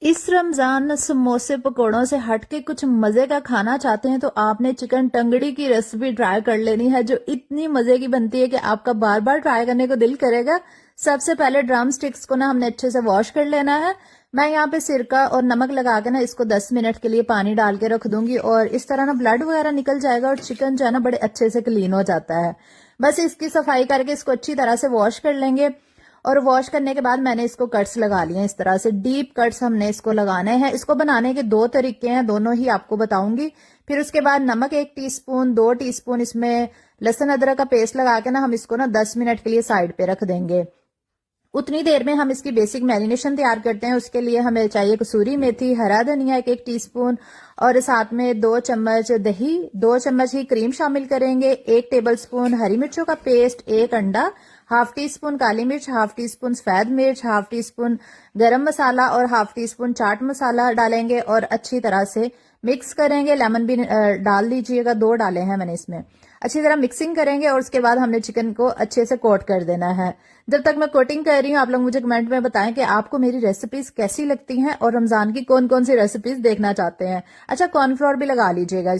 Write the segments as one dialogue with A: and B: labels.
A: इस रमजान समोसे पकोड़ों से हटके कुछ मजे का खाना चाहते हैं तो आपने चिकन टंगड़ी की रेसिपी ट्राई कर लेनी है, जो इतनी मजे की बनती है कि आपका बार बार ट्राई करने को दिल करेगा। सबसे पहले ड्रम स्टिक्स को ना हमने अच्छे से वॉश कर लेना है। मैं यहाँ पे सिरका और नमक लगा के ना इसको 10 मिनट के लिए पानी डाल के रख दूंगी और इस तरह ना ब्लड वगैरह निकल जाएगा और चिकन जो है ना बड़े अच्छे से क्लीन हो जाता है। बस इसकी सफाई करके इसको अच्छी तरह से वॉश कर लेंगे और वॉश करने के बाद मैंने इसको कट्स लगा लिए हैं। इस तरह से डीप कट्स हमने इसको लगाने हैं। इसको बनाने के दो तरीके हैं, दोनों ही आपको बताऊंगी। फिर उसके बाद नमक 1 टीस्पून, 2 टीस्पून इसमें लहसुन अदरक का पेस्ट लगा के ना हम इसको ना 10 मिनट के लिए साइड पे रख देंगे। उतनी देर में हम इसकी बेसिक मैरिनेशन तैयार करते हैं। उसके लिए हमें चाहिए कसूरी मेथी, हरा धनिया 1 टीस्पून और साथ में 2 चम्मच दही, 2 चम्मच ही क्रीम शामिल करेंगे, 1 टेबलस्पून हरी मिर्चों का पेस्ट, 1 अंडा, हाफ टी स्पून काली मिर्च, हाफ टी स्पून सफेद मिर्च, हाफ टी स्पून गरम मसाला और half tea spoon chaat masala डालेंगे और अच्छी तरह से मिक्स करेंगे। लेमन भी डाल दीजिएगा, 2 डाले हैं मैंने इसमें। अच्छी तरह मिक्सिंग करेंगे और उसके बाद हमने चिकन को अच्छे से कोट कर देना है। जब तक मैं कोटिंग कर रही हूँ आप लोग मुझे कमेंट में बताएं कि आपको मेरी रेसिपीज कैसी लगती हैं और रमजान की कौन कौन सी रेसिपीज देखना चाहते हैं। अच्छा, कॉर्नफ्लोर भी लगा लीजिएगा।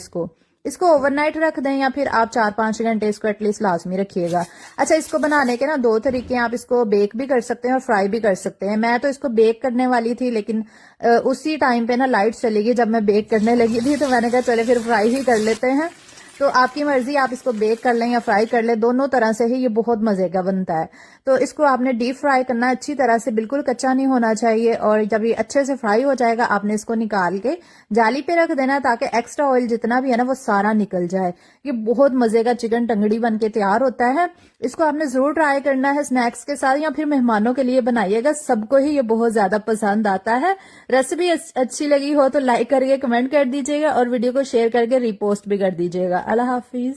A: इसको ओवरनाइट रख दें या फिर आप 4-5 घंटे इसको एटलीस्ट लाजमी रखिएगा। अच्छा, इसको बनाने के ना 2 तरीके हैं। आप इसको बेक भी कर सकते हैं और फ्राई भी कर सकते हैं। मैं तो इसको बेक करने वाली थी, लेकिन उसी टाइम पे ना लाइट चली गई जब मैं बेक करने लगी थी, तो मैंने कहा चले फिर फ्राई ही कर लेते हैं। तो आपकी मर्जी, आप इसको बेक कर लें या फ्राई कर लें, दोनों तरह से ही ये बहुत मजे का बनता है। तो इसको आपने डीप फ्राई करना है अच्छी तरह से, बिल्कुल कच्चा नहीं होना चाहिए। और जब ये अच्छे से फ्राई हो जाएगा आपने इसको निकाल के जाली पे रख देना ताकि एक्स्ट्रा ऑयल जितना भी है ना वो सारा निकल जाए। ये बहुत मजे का चिकन टंगड़ी बन के तैयार होता है। इसको आपने जरूर ट्राई करना है स्नैक्स के साथ या फिर मेहमानों के लिए बनाइएगा, सबको ही ये बहुत ज्यादा पसंद आता है। रेसिपी अच्छी लगी हो तो लाइक करके कमेंट कर दीजिएगा और वीडियो को शेयर करके रिपोस्ट भी कर दीजिएगा। अल्लाह हाफिज।